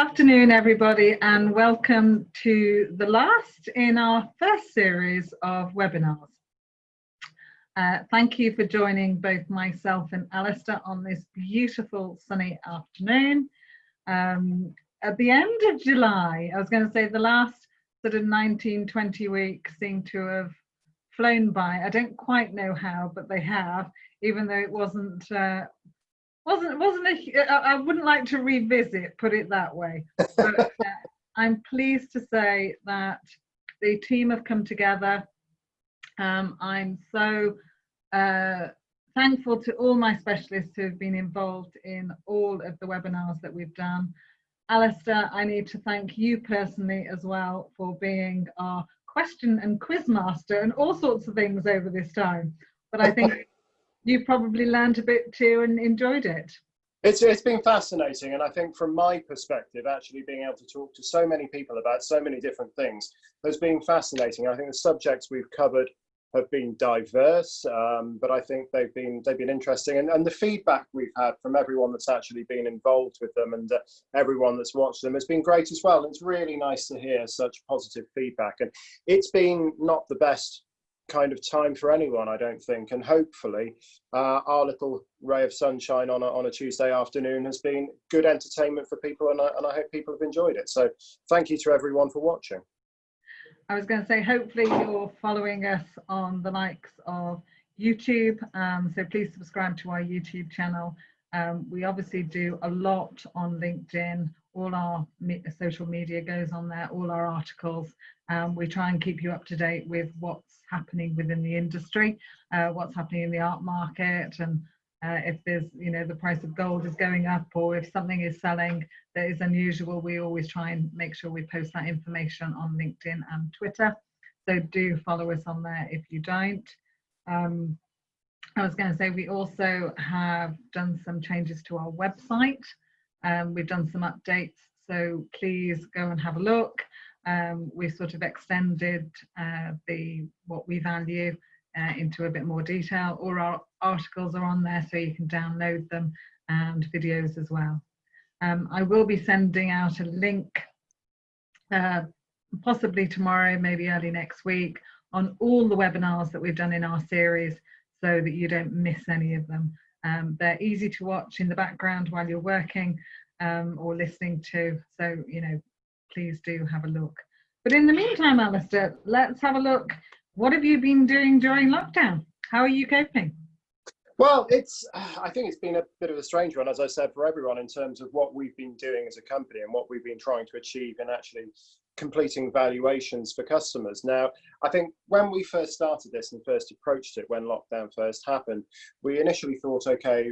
afternoon, everybody, and welcome to the last in our first series of webinars. Thank you for joining both myself and Alastair on this beautiful sunny afternoon. At the end of July, I was going to say the last sort of 19-20 weeks seem to have flown by. I don't quite know how, but they have, even though it wasn't I wouldn't like to revisit, put it that way. But I'm pleased to say that the team have come together. I'm so thankful to all my specialists who have been involved in all of the webinars that we've done. Alastair, I need to thank you personally as well for being our question and quiz master and all sorts of things over this time. But I think you probably learned a bit too and enjoyed it. It's been fascinating, and I think from my perspective, actually being able to talk to so many people about so many different things has been fascinating. I think the subjects we've covered have been diverse, but I think they've been interesting, and the feedback we've had from everyone that's actually been involved with them and everyone that's watched them has been great as well. And it's really nice to hear such positive feedback, and it's been not the best kind of time for anyone, I don't think, and hopefully our little ray of sunshine on a Tuesday afternoon has been good entertainment for people, and I hope people have enjoyed it. So thank you to everyone for watching. I was going to say, hopefully you're following us on the likes of YouTube, so please subscribe to our YouTube channel. We obviously do a lot on LinkedIn. All our social media goes on there, all our articles. We try and keep you up to date with what's happening within the industry, what's happening in the art market, and if there's, the price of gold is going up, or if something is selling that is unusual, we always try and make sure we post that information on LinkedIn and Twitter. So do follow us on there if you don't. I was going to say, we also have done some changes to our website. We've done some updates, so please go and have a look. We've sort of extended what we value into a bit more detail. All our articles are on there, so you can download them, and videos as well. I will be sending out a link possibly tomorrow, maybe early next week, on all the webinars that we've done in our series, so that you don't miss any of them. They're easy to watch in the background while you're working or listening to, so please do have a look. But in the meantime, Alastair, let's have a look. What have you been doing during lockdown? How are you coping? Well, I think it's been a bit of a strange one, as I said, for everyone, in terms of what we've been doing as a company and what we've been trying to achieve in actually completing valuations for customers. Now, I think when we first started this and first approached it, when lockdown first happened, we initially thought, okay,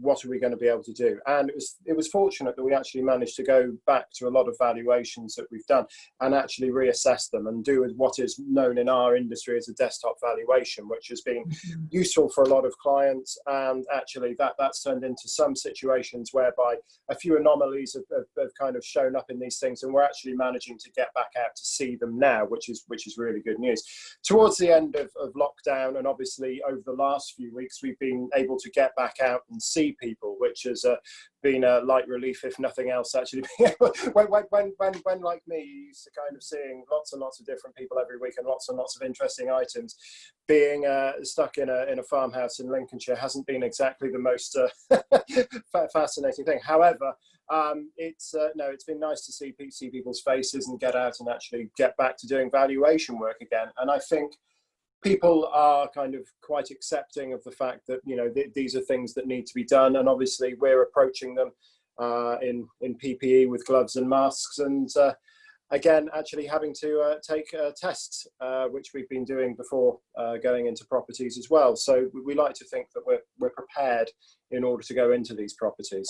what are we going to be able to do? And it was fortunate that we actually managed to go back to a lot of valuations that we've done and actually reassess them and do what is known in our industry as a desktop valuation, which has been useful for a lot of clients. And actually that's turned into some situations whereby a few anomalies have kind of shown up in these things, and we're actually managing to get back out to see them now, which is really good news. Towards the end of lockdown, and obviously over the last few weeks, we've been able to get back out and see people, which has been a light relief, if nothing else. Actually, when like me, you used to kind of seeing lots and lots of different people every week and lots of interesting items. Being stuck in a farmhouse in Lincolnshire hasn't been exactly the most fascinating thing. However, it's been nice to see people's faces and get out and actually get back to doing valuation work again. And I think people are kind of quite accepting of the fact that these are things that need to be done, and obviously we're approaching them in PPE with gloves and masks, and again actually having to take tests, which we've been doing before going into properties as well. So we like to think that we're prepared in order to go into these properties.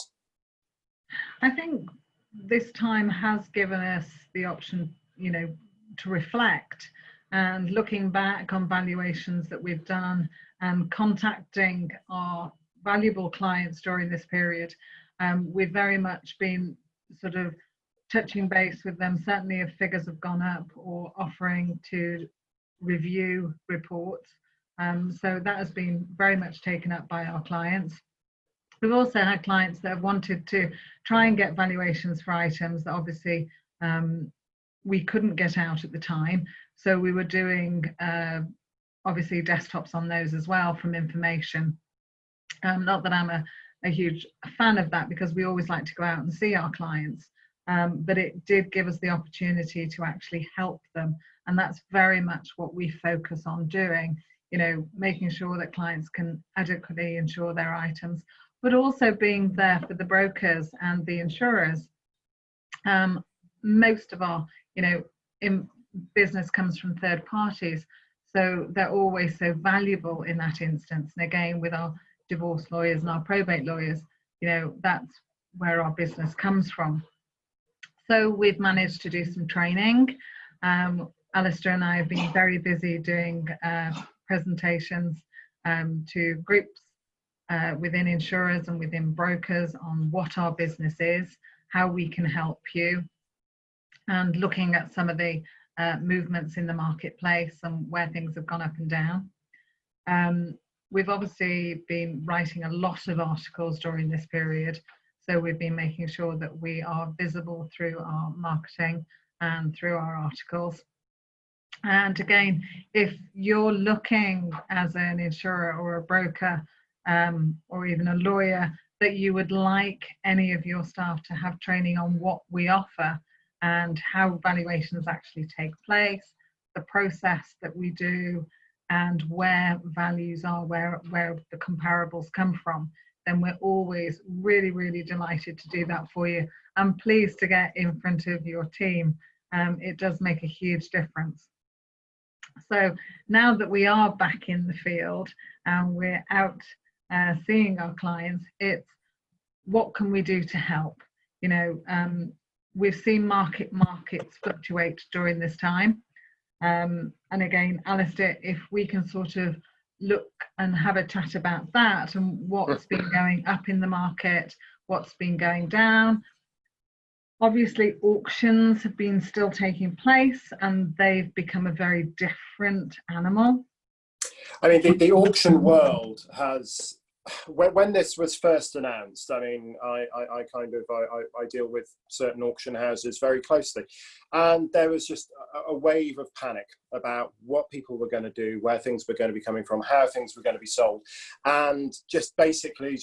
I think this time has given us the option, to reflect, and looking back on valuations that we've done and contacting our valuable clients during this period. We've very much been sort of touching base with them, certainly if figures have gone up, or offering to review reports. So that has been very much taken up by our clients. We've also had clients that have wanted to try and get valuations for items that obviously we couldn't get out at the time. So we were doing obviously desktops on those as well from information. Not that I'm a huge fan of that, because we always like to go out and see our clients, but it did give us the opportunity to actually help them. And that's very much what we focus on doing, you know, making sure that clients can adequately insure their items, but also being there for the brokers and the insurers. Most of our, you know, in business comes from third parties, so they're always so valuable in that instance. And again, with our divorce lawyers and our probate lawyers, you know, that's where our business comes from. So we've managed to do some training. Alastair and I have been very busy doing presentations to groups within insurers and within brokers on what our business is, how we can help you, and looking at some of the movements in the marketplace and where things have gone up and down. We've obviously been writing a lot of articles during this period, so we've been making sure that we are visible through our marketing and through our articles. And again, if you're looking as an insurer or a broker or even a lawyer that you would like any of your staff to have training on what we offer and how valuations actually take place, the process that we do, and where values are, where the comparables come from, then we're always really, really delighted to do that for you. I'm pleased to get in front of your team. It does make a huge difference. So now that we are back in the field and we're out seeing our clients, it's what can we do to help? You know, we've seen markets fluctuate during this time. And again, Alastair, if we can sort of look and have a chat about that and what's been going up in the market, what's been going down. Obviously, auctions have been still taking place and they've become a very different animal. I mean, the auction world has, when this was first announced, I mean, I deal with certain auction houses very closely, and there was just a wave of panic about what people were going to do, where things were going to be coming from, how things were going to be sold, and just basically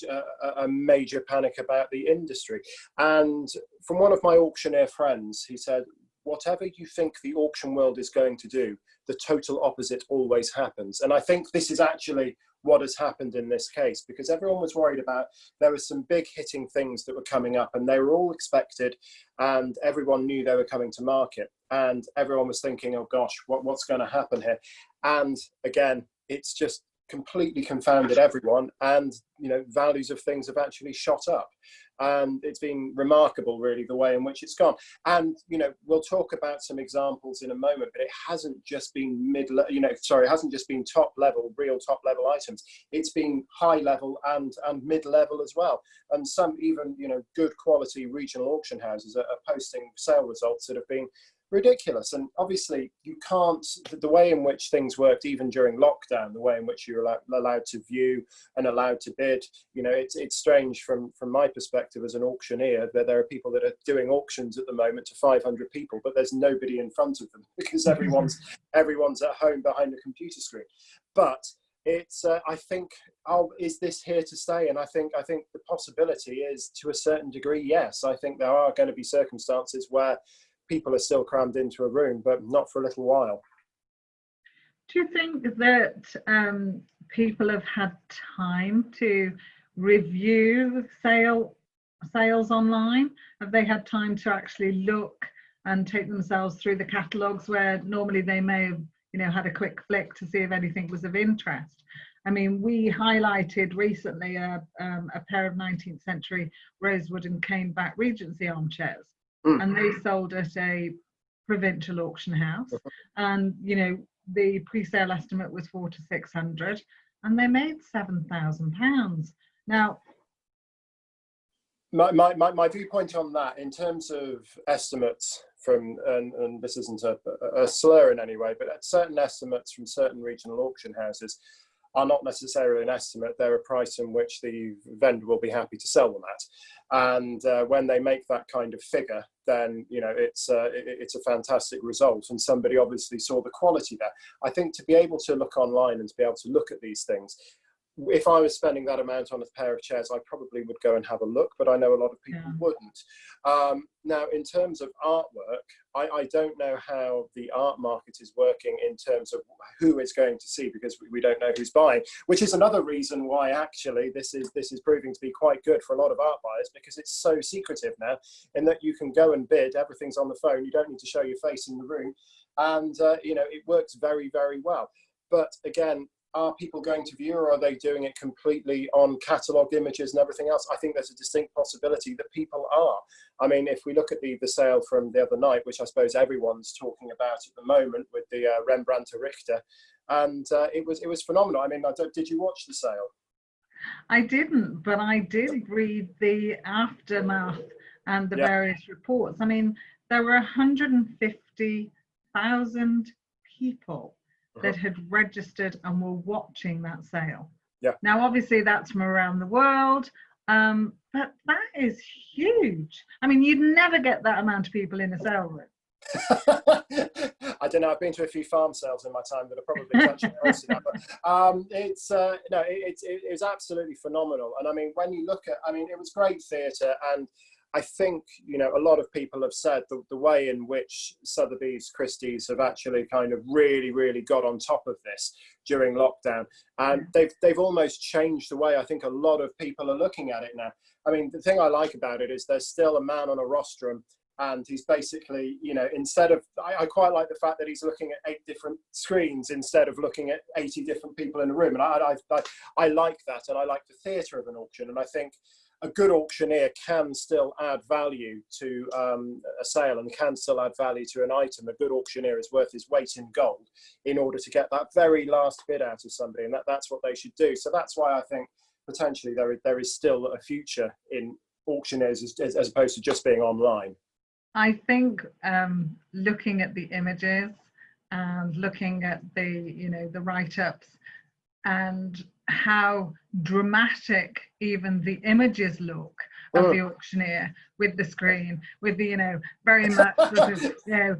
a major panic about the industry. And from one of my auctioneer friends, he said, whatever you think the auction world is going to do, the total opposite always happens. And I think this is actually what has happened in this case, because everyone was worried about, there were some big hitting things that were coming up and they were all expected and everyone knew they were coming to market, and everyone was thinking, oh gosh, what's going to happen here? And again, it's just completely confounded everyone, and you know, values of things have actually shot up, and it's been remarkable really the way in which it's gone. And you know, we'll talk about some examples in a moment, but it hasn't just been it hasn't just been real top level items. It's been high level and mid level as well, and some even, you know, good quality regional auction houses are posting sale results that have been ridiculous. And obviously you can't, the way in which things worked even during lockdown, the way in which you're allowed to view and allowed to bid, you know, it's strange from my perspective as an auctioneer that there are people that are doing auctions at the moment to 500 people, but there's nobody in front of them because everyone's at home behind a computer screen. But it's I think, is this here to stay? And I think the possibility is, to a certain degree, yes. I think there are going to be circumstances where people are still crammed into a room, but not for a little while. Do you think that people have had time to review sales online? Have they had time to actually look and take themselves through the catalogues, where normally they may have, you know, had a quick flick to see if anything was of interest? I mean, we highlighted recently a pair of 19th century rosewood and cane back Regency armchairs. And they sold at a provincial auction house, and you know, the pre-sale estimate was 400 to 600, and they made £7,000. Now, my viewpoint on that, in terms of estimates from, and this isn't a slur in any way, but certain estimates from certain regional auction houses are not necessarily an estimate. They're a price in which the vendor will be happy to sell them at. And when they make that kind of figure, then, you know, it's a fantastic result. And somebody obviously saw the quality there. I think to be able to look online and to be able to look at these things, if I was spending that amount on a pair of chairs, I probably would go and have a look, but I know a lot of people wouldn't. Now, in terms of artwork, I don't know how the art market is working in terms of who is going to see, because we don't know who's buying, which is another reason why actually this is proving to be quite good for a lot of art buyers, because it's so secretive now, in that you can go and bid, everything's on the phone, you don't need to show your face in the room, and you know, it works very, very well. But again, are people going to view, or are they doing it completely on catalogue images and everything else? I think there's a distinct possibility that people are. I mean, if we look at the sale from the other night, which I suppose everyone's talking about at the moment with the Rembrandt Richter, and it was phenomenal. I mean, did you watch the sale? I didn't, but I did read the aftermath and the various reports. I mean, there were 150,000 people that had registered and were watching that sale. Now, obviously, that's from around the world, but that is huge. I mean, you'd never get that amount of people in a sale room. I don't know. I've been to a few farm sales in my time that are probably touching most of that. But it was absolutely phenomenal. And I mean, when you look at, I mean, it was great theatre, and I think, you know, a lot of people have said the way in which Sotheby's Christie's have actually kind of really got on top of this during lockdown, and they've almost changed the way I think a lot of people are looking at it now. I mean, the thing I like about it is there's still a man on a rostrum, and he's basically, you know, instead of, I quite like the fact that he's looking at 8 different screens instead of looking at 80 different people in a room, and I like that, and I like the theatre of an auction, and I think a good auctioneer can still add value to a sale, and can still add value to an item. A good auctioneer is worth his weight in gold in order to get that very last bid out of somebody, and that's what they should do. So that's why I think potentially there is still a future in auctioneers as opposed to just being online. I think looking at the images and looking at the, you know, the write-ups and how dramatic even the images look of the auctioneer with the screen, with the, you know, very much sort of, you know,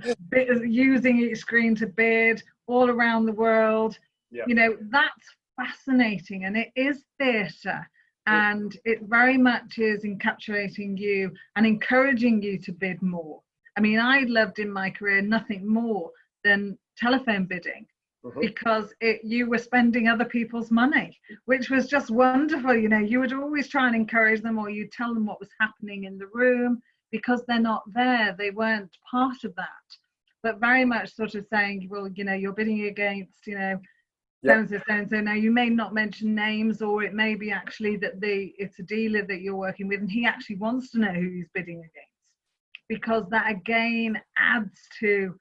using each screen to bid all around the world. You know, that's fascinating, and it is theatre, and it very much is encapsulating you and encouraging you to bid more. I mean, I loved in my career nothing more than telephone bidding, because you were spending other people's money, which was just wonderful. You know, you would always try and encourage them, or you'd tell them what was happening in the room, because they're not there, they weren't part of that. But very much sort of saying, well, you know, you're bidding against, you know, so-and-so. Now, you may not mention names, or it may be actually that it's a dealer that you're working with, and he actually wants to know who he's bidding against, because that again adds to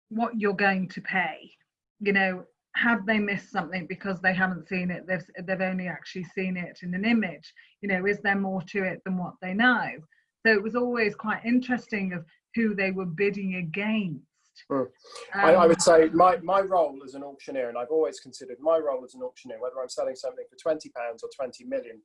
what you're going to pay. You know, have they missed something because they haven't seen it, they've only actually seen it in an image? You know, is there more to it than what they know? So it was always quite interesting of who they were bidding against. I would say my role as an auctioneer, and I've always considered my role as an auctioneer, whether I'm selling something for £20 or £20 million,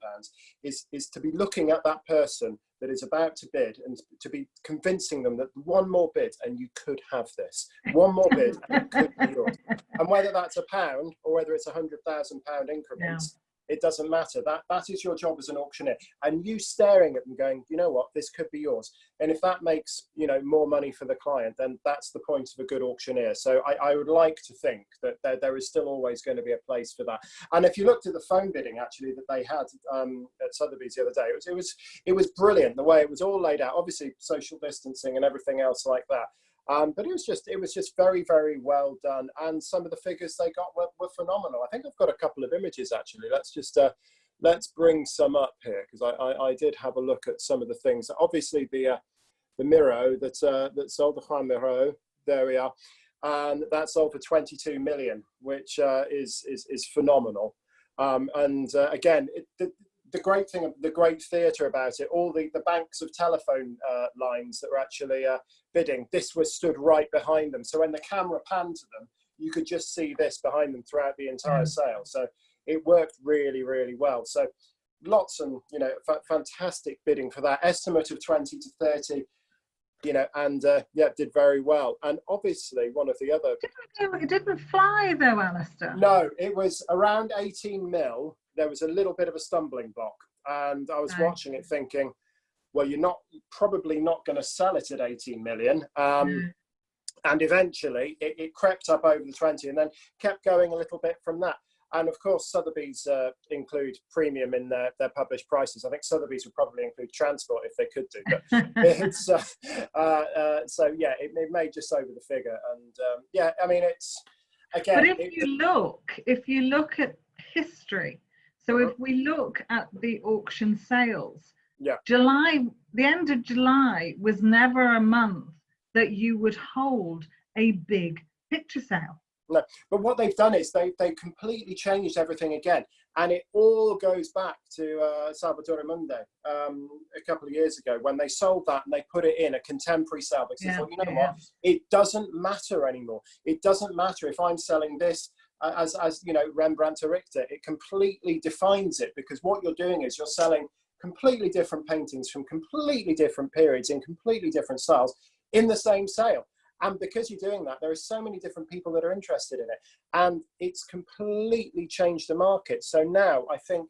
is to be looking at that person that is about to bid, and to be convincing them that one more bid and you could have this. One more bid and it could be yours. And whether that's £1 or whether it's £100,000 increments, it doesn't matter. That is your job as an auctioneer, and you staring at them going, you know what, this could be yours. And if that makes, you know, more money for the client, then that's the point of a good auctioneer. So I would like to think that there is still always going to be a place for that. And if you looked at the phone bidding actually that they had at Sotheby's the other day, it was brilliant the way it was all laid out. Obviously social distancing and everything else like that. But it was just very, very well done, and some of the figures they got were phenomenal. I think I've got a couple of images actually. Let's bring some up here, because I did have a look at some of the things. Obviously the Miro that sold, the Juan Miro, there we are, and that sold for 22 million, which is phenomenal. Again, the great thing, the great theatre about it, all the banks of telephone lines that were actually bidding, this was stood right behind them. So when the camera panned to them, you could just see this behind them throughout the entire sale. So it worked really, really well. So lots and, you know, fantastic bidding for that. Estimate of 20 to 30, you know, and yeah, did very well. And obviously one of the other... It didn't fly though, Alastair. No, it was around 18 mil. There was a little bit of a stumbling block. And I was watching it thinking, well, you're probably not going to sell it at 18 million. And eventually it crept up over the 20 and then kept going a little bit from that. And of course, Sotheby's include premium in their published prices. I think Sotheby's would probably include transport if they could do. But it's, so yeah, it made just over the figure. And yeah, I mean, it's, again. But if you look at history, so if we look at the auction sales, the end of July was never a month that you would hold a big picture sale. No, but what they've done is they completely changed everything again, and it all goes back to Salvatore Mundi a couple of years ago when they sold that and they put it in a contemporary sale because they thought, you know what, it doesn't matter anymore. It doesn't matter if I'm selling this as you know, Rembrandt or Richter. It completely defines it, because what you're doing is you're selling completely different paintings from completely different periods in completely different styles in the same sale. And because you're doing that, there are so many different people that are interested in it. And it's completely changed the market. So now I think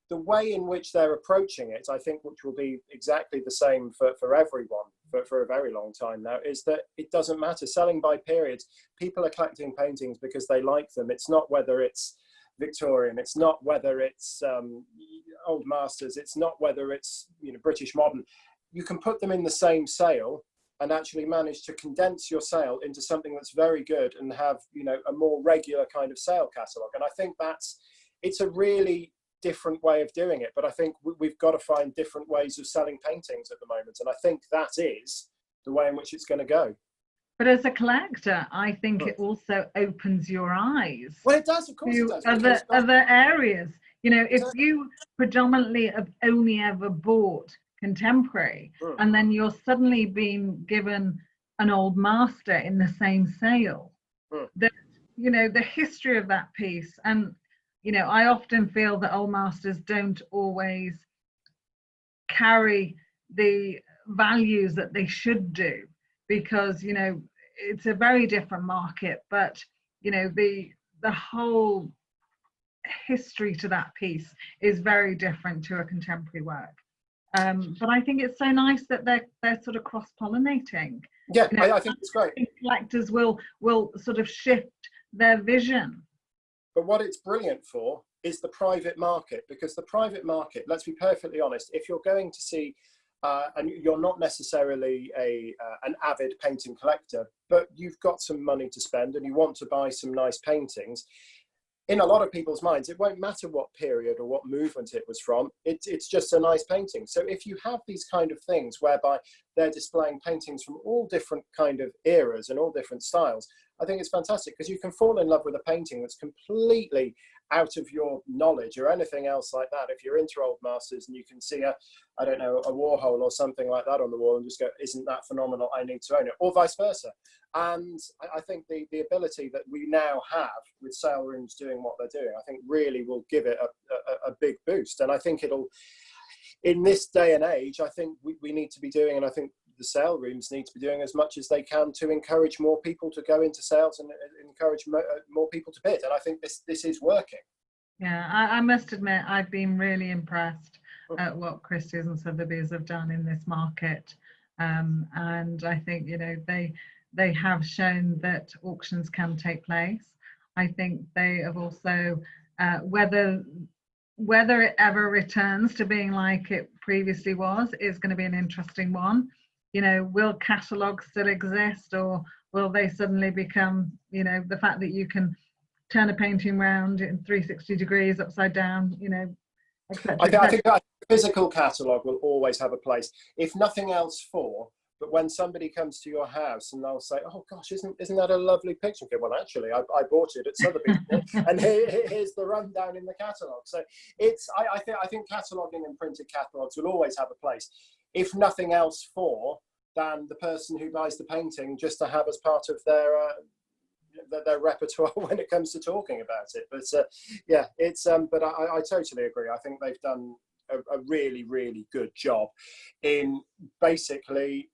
the way in which they're approaching it, I think, which will be exactly the same for everyone for a very long time now, is that it doesn't matter. Selling by periods, people are collecting paintings because they like them. It's not whether it's Victorian, it's not whether it's old masters, it's not whether it's, you know, British modern. You can put them in the same sale and actually manage to condense your sale into something that's very good and have, you know, a more regular kind of sale catalogue. And I think it's a really different way of doing it, but I think we've got to find different ways of selling paintings at the moment. And I think that is the way in which it's going to go. But as a collector, I think it also opens your eyes. Well, it does, of course it does. Other areas. You know, if you predominantly have only ever bought contemporary, and then you're suddenly being given an old master in the same sale, that, you know, the history of that piece, and, you know, I often feel that old masters don't always carry the values that they should do, because, you know, it's a very different market, but, you know, the whole history to that piece is very different to a contemporary work. But I think it's so nice that they're sort of cross-pollinating. Yeah, you know, I think it's great. Collectors will sort of shift their vision. But what it's brilliant for is the private market, because the private market, let's be perfectly honest, if you're going to see, and you're not necessarily an avid painting collector, but you've got some money to spend and you want to buy some nice paintings, in a lot of people's minds, it won't matter what period or what movement it was from. It's just a nice painting. So if you have these kind of things whereby they're displaying paintings from all different kind of eras and all different styles, I think it's fantastic, because you can fall in love with a painting that's completely out of your knowledge or anything else like that. If you're into old masters and you can see I don't know, a Warhol or something like that on the wall and just go, isn't that phenomenal? I need to own it, or vice versa. And I think the ability that we now have with sale rooms doing what they're doing, I think really will give it a big boost. And I think it'll, in this day and age, I think we need to be doing, and I think the sale rooms need to be doing as much as they can to encourage more people to go into sales and encourage more people to bid. And I think this is working. Yeah, I must admit, I've been really impressed at what Christie's and Sotheby's have done in this market. And I think, you know, they have shown that auctions can take place. I think they have also, whether it ever returns to being like it previously was, is going to be an interesting one. You know, will catalogues still exist, or will they suddenly become, you know, the fact that you can turn a painting round in 360 degrees upside down, you know, etc. I think a physical catalogue will always have a place, if nothing else but when somebody comes to your house and they'll say, oh gosh, isn't that a lovely picture? Okay, well, actually, I bought it at Sotheby's, and here's the rundown in the catalogue. So it's, I think cataloguing and printed catalogues will always have a place, if nothing else than the person who buys the painting just to have as part of their their repertoire when it comes to talking about it. But yeah, it's but I totally agree. I think they've done a really, really good job in basically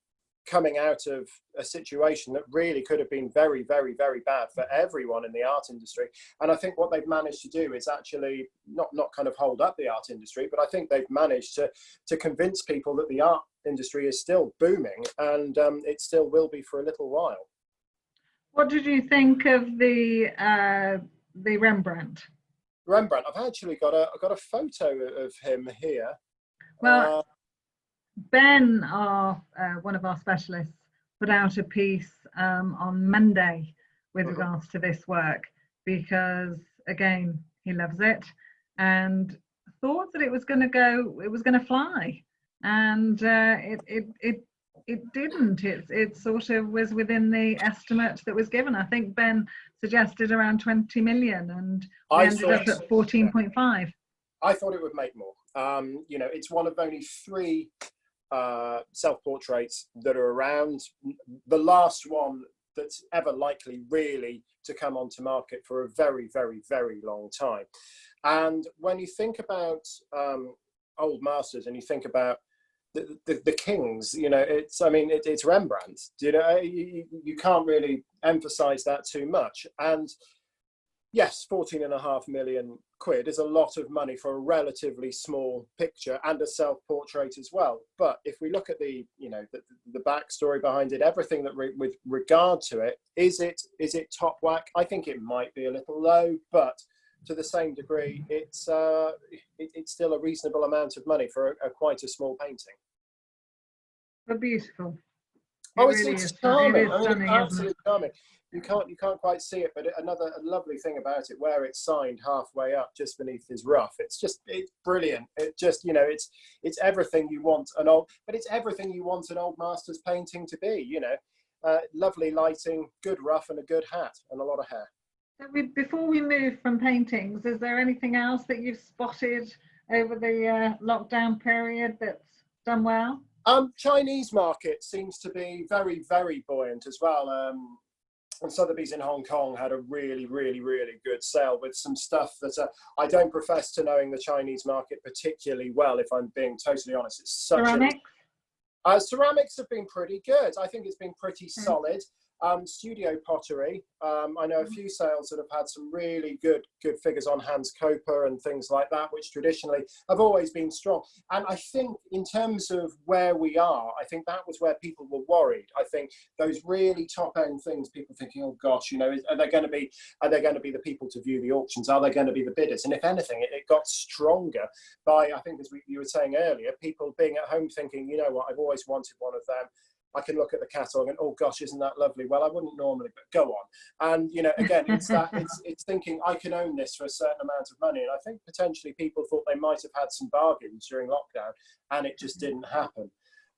coming out of a situation that really could have been very, very, very bad for everyone in the art industry. And I think what they've managed to do is actually not kind of hold up the art industry, but I think they've managed to convince people that the art industry is still booming, and it still will be for a little while. What did you think of the Rembrandt? Rembrandt, I've actually got a photo of him here. Well, Ben, one of our specialists, put out a piece on Monday with regards to this work, because again, he loves it and thought that it was going to fly, and it didn't. It sort of was within the estimate that was given. I think Ben suggested around 20 million, and we ended up at 14.5. I thought it would make more. You know, it's one of only 3 self-portraits that are around. The last one that's ever likely really to come onto market for a very, very, very long time. And when you think about old masters, and you think about the kings, you know, it's Rembrandt. You know, you can't really emphasize that too much. And yes, 14.5 million quid is a lot of money for a relatively small picture and a self-portrait as well. But if we look at the backstory behind it, everything that with regard to it, is it top whack? I think it might be a little low, but to the same degree, it's still a reasonable amount of money for quite a small painting. But beautiful. It's charming. I mean, it's absolutely charming. You can't quite see it, but another lovely thing about it, where it's signed halfway up, just beneath his ruff. It's brilliant. It just, you know, it's everything you want it's everything you want an old master's painting to be. You know, lovely lighting, good ruff, and a good hat, and a lot of hair. So before we move from paintings, is there anything else that you've spotted over the lockdown period that's done well? Chinese market seems to be very, very buoyant as well. And Sotheby's in Hong Kong had a really, really, really good sale with some stuff that I don't profess to knowing the Chinese market particularly well, if I'm being totally honest. It's such ceramics? Ceramics have been pretty good. I think it's been pretty solid. Studio pottery, I know a few sales that have had some really good figures on Hans Koper and things like that, which traditionally have always been strong. And I think in terms of where we are, I think that was where people were worried. I think those really top end things, people thinking, oh gosh, you know, are they going to be the people to view the auctions? Are they going to be the bidders? And if anything, it got stronger by, I think, as you were saying earlier, people being at home thinking, you know what, I've always wanted one of them. I can look at the catalogue and, oh gosh, isn't that lovely? Well, I wouldn't normally, but go on. And, you know, again, it's thinking I can own this for a certain amount of money. And I think potentially people thought they might have had some bargains during lockdown, and it just didn't happen.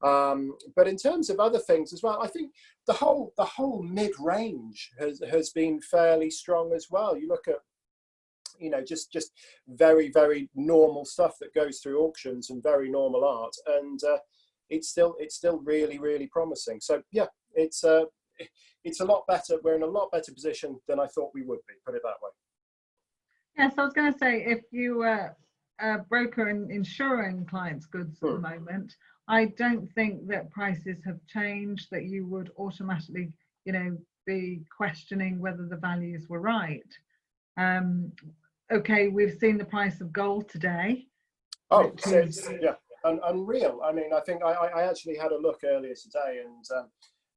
But in terms of other things as well, I think the whole mid-range has been fairly strong as well. You look at, you know, just very, very normal stuff that goes through auctions and very normal art. And, it's still really, really promising. So yeah, it's a lot better. We're in a lot better position than I thought we would be, put it that way. Yes, I was going to say, if you were a broker insuring clients' goods at the moment, I don't think that prices have changed, that you would automatically, you know, be questioning whether the values were right. Okay, we've seen the price of gold today. Oh, yeah. Unreal. I mean, I think I actually had a look earlier today, and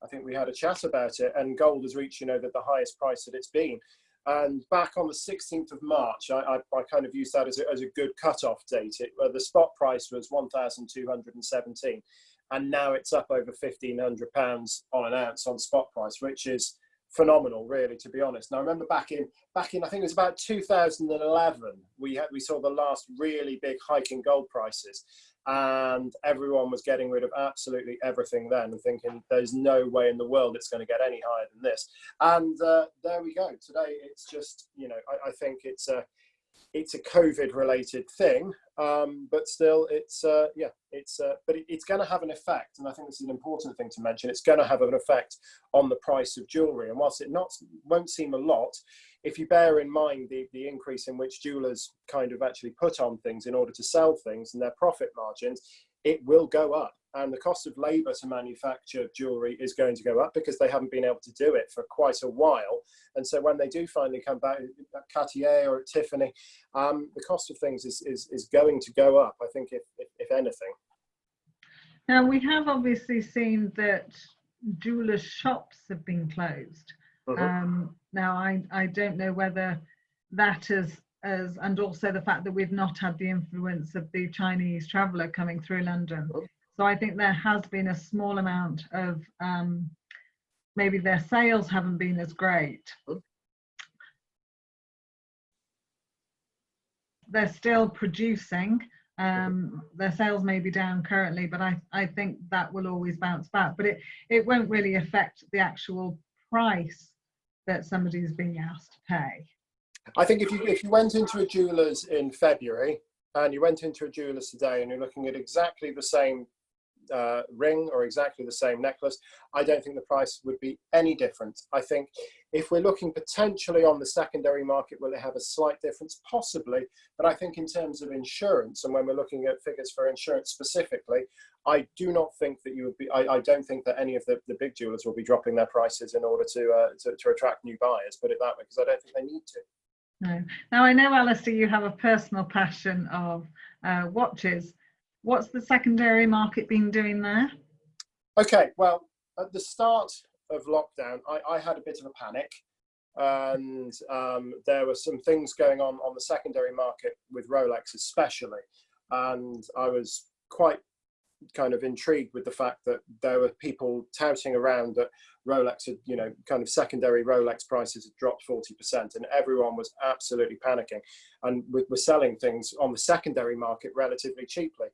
I think we had a chat about it, and gold has reached, you know, the highest price that it's been. And back on the 16th of March, I kind of used that as a good cut-off date. The spot price was 1,217, and now it's up over £1,500 on an ounce on spot price, which is phenomenal, really, to be honest. Now, I remember back in I think it was about 2011, we saw the last really big hike in gold prices, and everyone was getting rid of absolutely everything then and thinking there's no way in the world it's going to get any higher than this. And there we go. Today, it's just, you know, I think it's it's a COVID related thing, but still it's but it's going to have an effect, and I think this is an important thing to mention. It's going to have an effect on the price of jewellery, and whilst it won't seem a lot, if you bear in mind the increase in which jewellers kind of actually put on things in order to sell things and their profit margins, it will go up. And the cost of labour to manufacture jewellery is going to go up because they haven't been able to do it for quite a while. And so when they do finally come back at Cartier or at Tiffany, the cost of things is going to go up, I think, if anything. Now, we have obviously seen that jewellers' shops have been closed. Now, I don't know whether that is, and also the fact that we've not had the influence of the Chinese traveller coming through London. So I think there has been a small amount of, maybe their sales haven't been as great. They're still producing. Their sales may be down currently, but I think that will always bounce back. But it won't really affect the actual price that somebody's being asked to pay. I think if you went into a jeweller's in February and you went into a jeweller's today and you're looking at exactly the same ring or exactly the same necklace, I don't think the price would be any different. I think if we're looking potentially on the secondary market, will it have a slight difference? Possibly, but I think in terms of insurance, and when we're looking at figures for insurance specifically, I do not think that you would be, I don't think that any of the big jewelers will be dropping their prices in order to attract new buyers, put it that way, because I don't think they need to. No. Now, I know, Alastair, you have a personal passion of watches. What's the secondary market been doing there? Okay, well, at the start of lockdown, I had a bit of a panic, and there were some things going on the secondary market with Rolex especially, and I was quite kind of intrigued with the fact that there were people touting around that Rolex had, kind of secondary Rolex prices had dropped 40%, and everyone was absolutely panicking, and we're selling things on the secondary market relatively cheaply.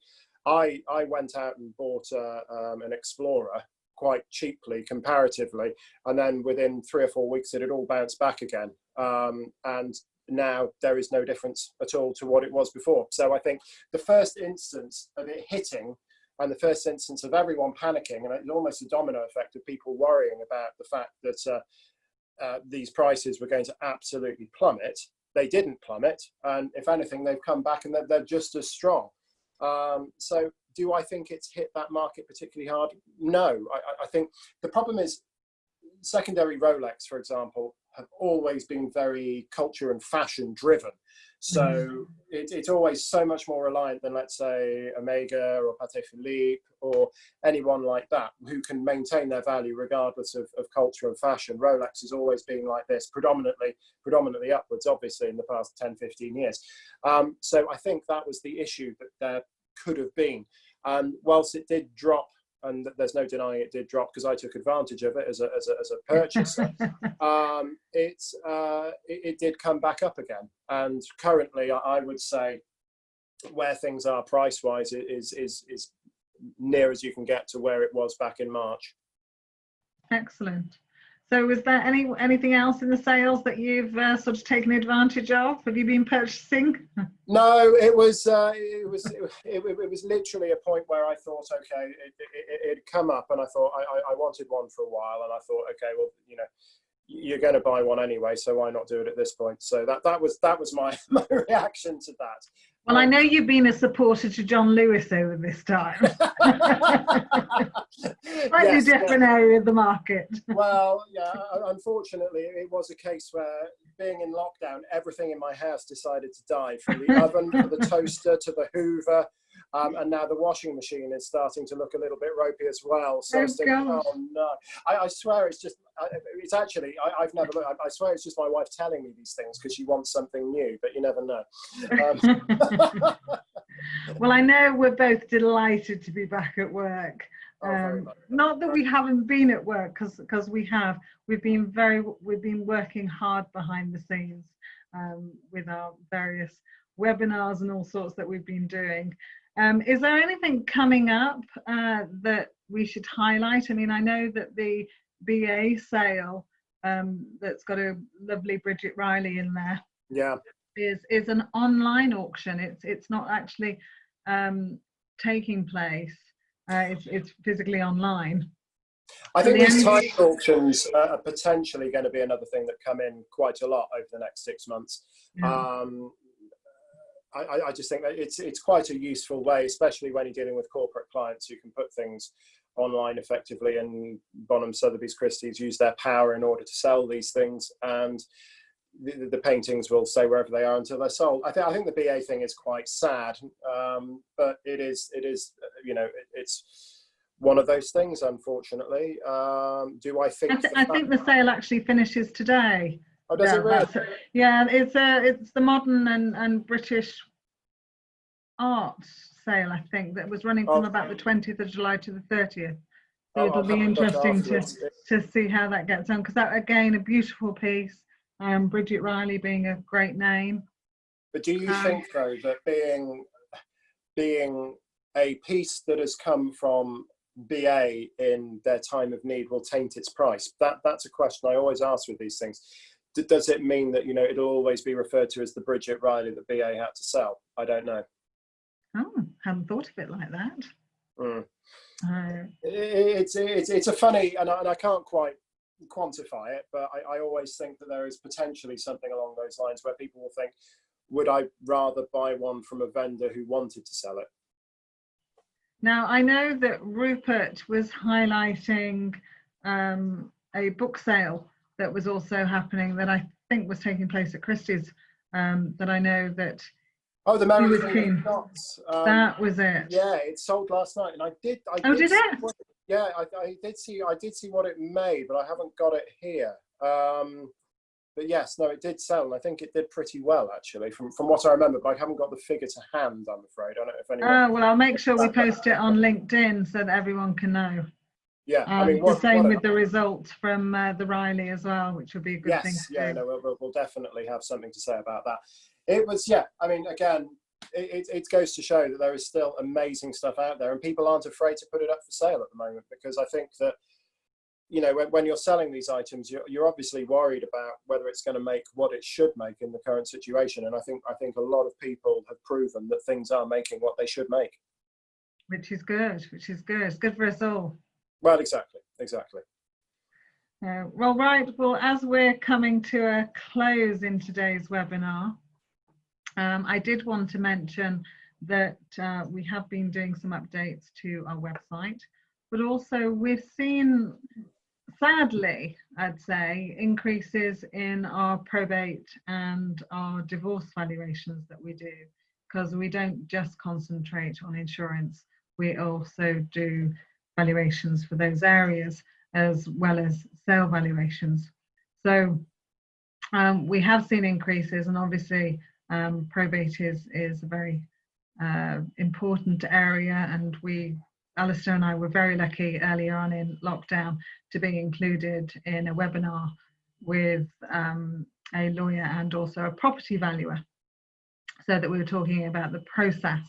I went out and bought an Explorer quite cheaply comparatively, and then within 3 or 4 weeks it had all bounced back again, and now there is no difference at all to what it was before. So I think the first instance of it hitting, and the first instance of everyone panicking, and it's almost a domino effect of people worrying about the fact that these prices were going to absolutely plummet. They didn't plummet, and if anything, they've come back and they're just as strong. So do I think it's hit that market particularly hard? No. I think the problem is secondary Rolex, for example, have always been very culture and fashion driven. So it's always so much more reliant than, let's say, Omega or Patek Philippe or anyone like that who can maintain their value regardless of culture and fashion. Rolex has always been like this, predominantly upwards, obviously, in the past 10, 15 years. So I think that was the issue that there could have been. And whilst it did drop, and there's no denying it did drop because I took advantage of it as a purchaser, it did come back up again. And currently, I would say where things are price-wise is near as you can get to where it was back in March. Excellent. So was there anything else in the sales that you've sort of taken advantage of? Have you been purchasing? No, it was literally a point where I thought, okay, it'd come up, and I thought I wanted one for a while, and I thought, okay, well, you're going to buy one anyway, so why not do it at this point? So that was my reaction to that. Well, I know you've been a supporter to John Lewis over this time. Slightly different area of the market. Well, yeah, unfortunately, it was a case where, being in lockdown, everything in my house decided to die, from the oven to the toaster to the Hoover. And now the washing machine is starting to look a little bit ropey as well. So I was thinking, oh no, I swear it's just, it's actually, I've never looked, I swear it's just my wife telling me these things because she wants something new, but you never know. Well, I know we're both delighted to be back at work. Not that we haven't been at work, because we have. We've been working hard behind the scenes with our various webinars and all sorts that we've been doing. Is there anything coming up that we should highlight? I mean, I know that the BA sale that's got a lovely Bridgette Riley in there. Yeah. is an online auction. It's not actually taking place. It's physically online. I think these timed auctions are potentially going to be another thing that come in quite a lot over the next 6 months. Yeah. I just think that it's quite a useful way, especially when you're dealing with corporate clients who can put things online effectively, and Bonham, Sotheby's, Christie's use their power in order to sell these things, and the paintings will stay wherever they are until they're sold. I think the BA thing is quite sad, but it is you know, it's one of those things, unfortunately. Do I think? I think the sale actually finishes today. Oh, does it really? Yeah, it's the modern and British art sale, I think, that was running from about the 20th of July to the 30th. So it'll be interesting to see how that gets on, because that, again, a beautiful piece. Bridgette Riley being a great name. But do you think, though, that being a piece that has come from BA in their time of need will taint its price? That's a question I always ask with these things. Does it mean that, you know, it'll always be referred to as the Bridgette Riley that BA had to sell? I don't know. Oh, hadn't thought of it like that. Mm. It's a funny, and I can't quite quantify it, but I always think that there is potentially something along those lines where people will think, would I rather buy one from a vendor who wanted to sell it? Now, I know that Rupert was highlighting a book sale that was also happening, that I think was taking place at Christie's, that I know that. Oh, the Mary Queen Knots. That was it. Yeah, it sold last night, and I did. Did it? Yeah, I did see what it made, but I haven't got it here. But yes, no, it did sell, and I think it did pretty well, actually, from what I remember. But I haven't got the figure to hand, I'm afraid. I don't know if anyone. Oh, well, I'll make sure we post it on LinkedIn so that everyone can know. Yeah, I mean, the same with the results from the Riley as well, which would be a good thing. Yes, yeah, no, we'll definitely have something to say about that. It was, yeah, I mean, again, it goes to show that there is still amazing stuff out there, and people aren't afraid to put it up for sale at the moment, because I think that, you know, when you're selling these items, you're obviously worried about whether it's going to make what it should make in the current situation, and I think a lot of people have proven that things are making what they should make. Which is good, It's good for us all. Well, exactly. Well, right, well, as we're coming to a close in today's webinar, I did want to mention that we have been doing some updates to our website, but also we've seen, sadly, I'd say, increases in our probate and our divorce valuations that we do, because we don't just concentrate on insurance, we also do valuations for those areas as well as sale valuations. So we have seen increases, and obviously probate is a very important area, and Alastair and I were very lucky earlier on in lockdown to be included in a webinar with a lawyer and also a property valuer, so that we were talking about the process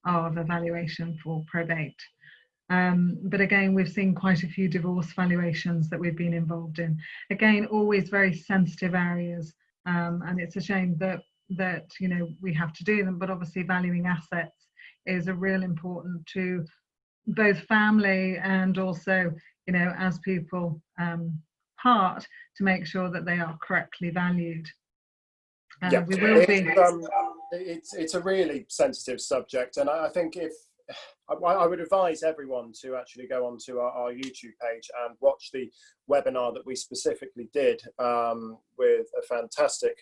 of evaluation for probate. But again, we've seen quite a few divorce valuations that we've been involved in. Again, always very sensitive areas, and it's a shame that you know, we have to do them, but obviously valuing assets is a real important to both family and also, you know, as people part, to make sure that they are correctly valued. Yeah, we will be. It's a really sensitive subject, and I think I would advise everyone to actually go onto our YouTube page and watch the webinar that we specifically did with a fantastic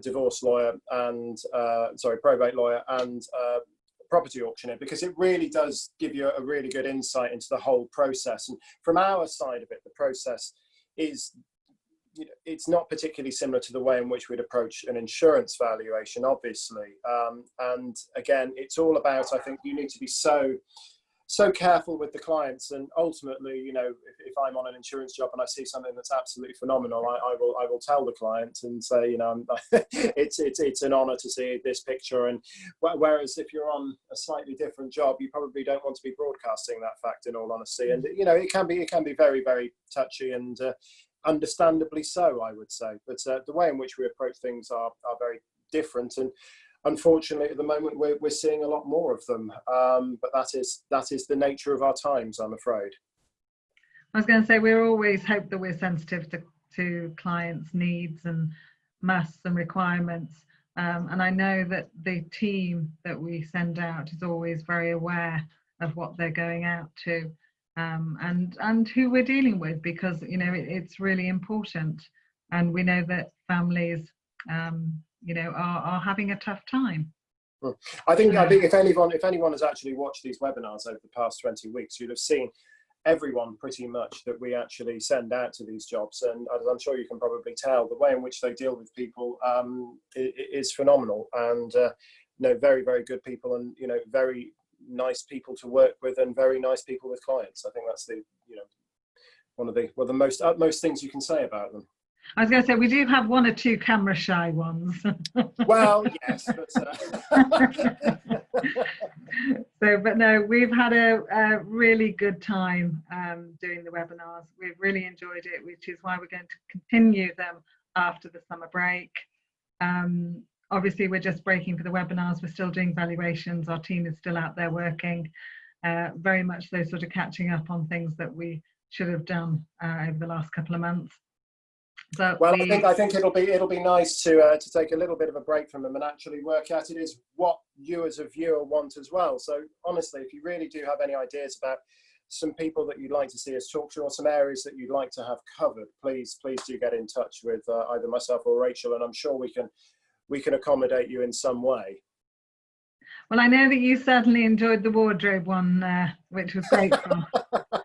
divorce lawyer and probate lawyer and property auctioneer, because it really does give you a really good insight into the whole process. And from our side of it, the process is, you know, it's not particularly similar to the way in which we'd approach an insurance valuation, obviously. And again, it's all about, I think you need to be so careful with the clients, and ultimately, you know, if I'm on an insurance job and I see something that's absolutely phenomenal, I will tell the client and say, you know, it's an honor to see this picture. And whereas if you're on a slightly different job, you probably don't want to be broadcasting that fact, in all honesty. And you know, it can be very, very touchy, and understandably so, I would say. But the way in which we approach things are very different. And unfortunately, at the moment, we're seeing a lot more of them. But that is the nature of our times, I'm afraid. I was going to say, we always hope that we're sensitive to clients' needs and musts and requirements. And I know that the team that we send out is always very aware of what they're going out to, and who we're dealing with, because it's really important, and we know that families are having a tough time. I think if anyone has actually watched these webinars over the past 20 weeks, you'd have seen everyone pretty much that we actually send out to these jobs, and as I'm sure you can probably tell, the way in which they deal with people is phenomenal, and very, very good people, and very nice people to work with, and very nice people with clients. I think that's one of the most utmost things you can say about them. I was going to say, we do have one or two camera shy ones. Well, yes, but no, we've had a really good time doing the webinars. We've really enjoyed it, which is why we're going to continue them after the summer break. Obviously, we're just breaking for the webinars. We're still doing valuations. Our team is still out there working, very much so, sort of catching up on things that we should have done over the last couple of months. But well, I think it'll be nice to take a little bit of a break from them and actually work out it is what you as a viewer want as well. So honestly, if you really do have any ideas about some people that you'd like to see us talk to, or some areas that you'd like to have covered, please do get in touch with either myself or Rachel, and I'm sure we can accommodate you in some way. Well, I know that you certainly enjoyed the wardrobe one, which was great fun.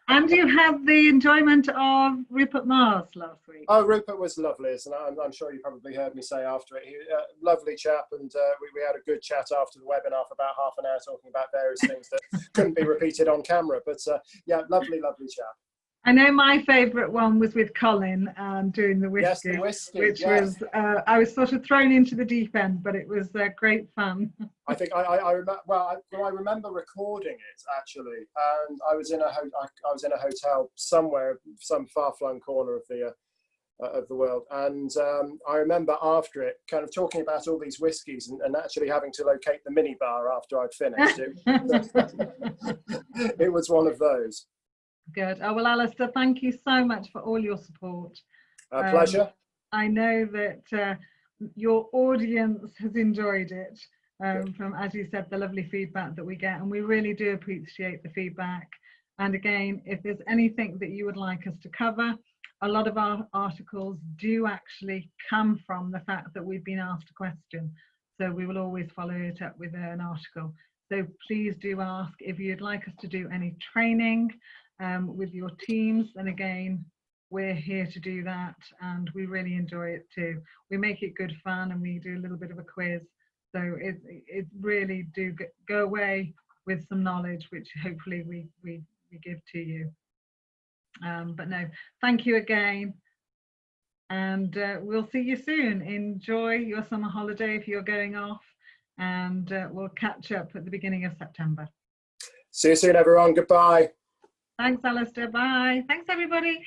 And you had the enjoyment of Rupert Mars last week. Oh, Rupert was lovely, and I'm sure you probably heard me say after it. He lovely chap, and we had a good chat after the webinar for about half an hour, talking about various things that couldn't be repeated on camera. But yeah, lovely chap. I know my favourite one was with Colin doing the whiskey. Yes, the whiskey, which yes. was, I was sort of thrown into the deep end, but it was great fun. I think I remember. Well, I remember recording it actually, and I was in a hotel somewhere, some far-flung corner of the world, and I remember after it, kind of talking about all these whiskies and actually having to locate the minibar after I'd finished it. It was one of those. Good. Oh, well, Alastair, thank you so much for all your support. Pleasure. I know that your audience has enjoyed it, from, as you said, the lovely feedback that we get, and we really do appreciate the feedback. And again, if there's anything that you would like us to cover, a lot of our articles do actually come from the fact that we've been asked a question. So we will always follow it up with an article. So please do ask if you'd like us to do any training with your teams. And again, we're here to do that, and we really enjoy it too. We make it good fun, and we do a little bit of a quiz. So it really do go away with some knowledge, which hopefully we give to you. But no, thank you again, and we'll see you soon. Enjoy your summer holiday if you're going off, and we'll catch up at the beginning of September. See you soon, everyone. Goodbye. Thanks, Alastair. Bye. Thanks, everybody.